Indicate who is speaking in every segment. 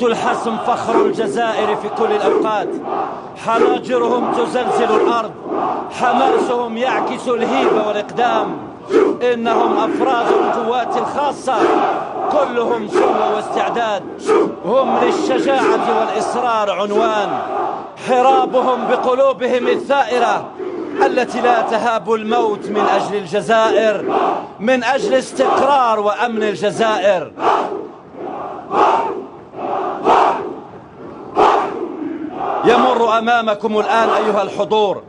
Speaker 1: الحسم فخر الجزائر في كل الأوقات، حناجرهم تزلزل الأرض، حماسهم يعكس الهيبة والإقدام. إنهم أفراد القوات الخاصة، كلهم قوة واستعداد، هم للشجاعة والإصرار عنوان. حرابهم بقلوبهم الثائرة التي لا تهاب الموت من أجل الجزائر، من أجل استقرار وأمن الجزائر. يمر أمامكم الآن أيها الحضور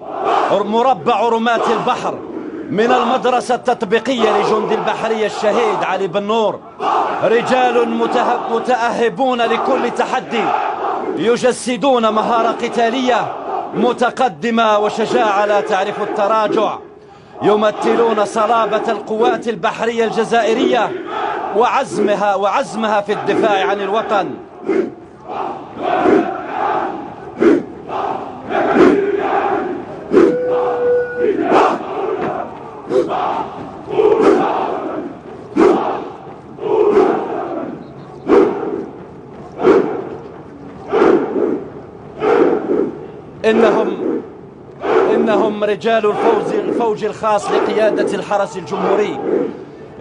Speaker 1: مربع رماة البحر من المدرسة التطبيقية لجند البحرية الشهيد علي بن نور. رجال متأهبون لكل تحدي، يجسدون مهارة قتالية متقدمة وشجاعة لا تعرف التراجع، يمثلون صلابة القوات البحرية الجزائرية وعزمها في الدفاع عن الوطن. إنهم رجال الفوج الخاص لقيادة الحرس الجمهوري،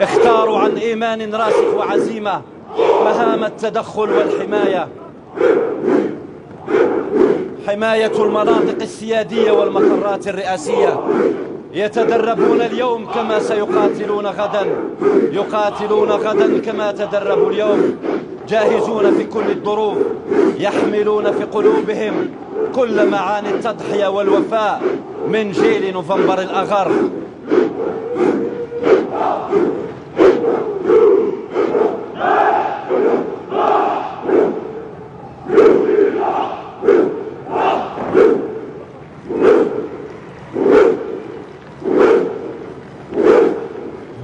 Speaker 1: اختاروا عن إيمان راسخ وعزيمة مهام التدخل والحماية، حماية المناطق السيادية والمقرات الرئاسية. يتدربون اليوم كما سيقاتلون غدا، يقاتلون غدا كما تدربوا اليوم، جاهزون في كل الظروف، يحملون في قلوبهم كل معاني التضحية والوفاء من جيل نوفمبر الأغر.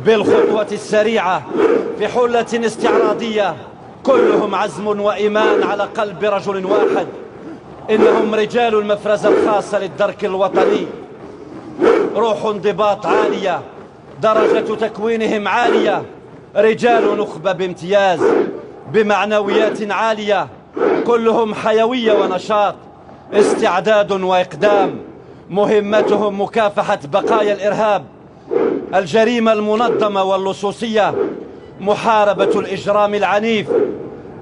Speaker 1: بالخطوة السريعة في حلة استعراضية، كلهم عزم وإيمان على قلب رجل واحد. إنهم رجال المفرزة الخاصة للدرك الوطني، روح انضباط عالية، درجة تكوينهم عالية، رجال نخبة بامتياز بمعنويات عالية، كلهم حيوية ونشاط، استعداد وإقدام. مهمتهم مكافحة بقايا الإرهاب، الجريمة المنظمة واللصوصية، محاربة الإجرام العنيف،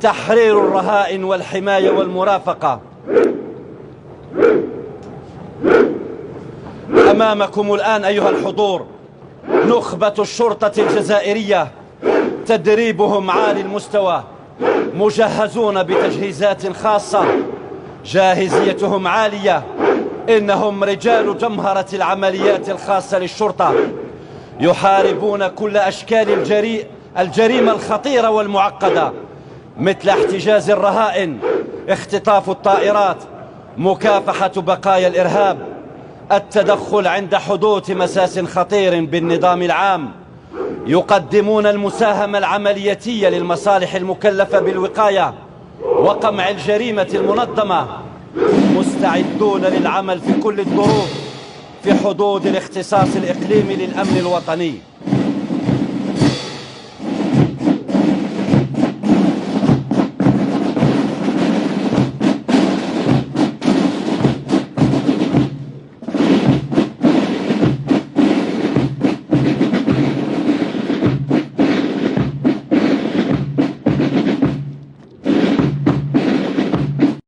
Speaker 1: تحرير الرهائن والحماية والمرافقة. أمامكم الآن أيها الحضور نخبة الشرطة الجزائرية، تدريبهم عالي المستوى، مجهزون بتجهيزات خاصة، جاهزيتهم عالية. إنهم رجال جمهرة العمليات الخاصة للشرطة، يحاربون كل أشكال الجريمة الخطيرة والمعقدة، مثل احتجاز الرهائن، اختطاف الطائرات، مكافحة بقايا الإرهاب، التدخل عند حدوث مساس خطير بالنظام العام. يقدمون المساهمة العملياتية للمصالح المكلفة بالوقاية وقمع الجريمة المنظمة، مستعدون للعمل في كل الظروف في حدود الاختصاص الإقليمي للأمن الوطني.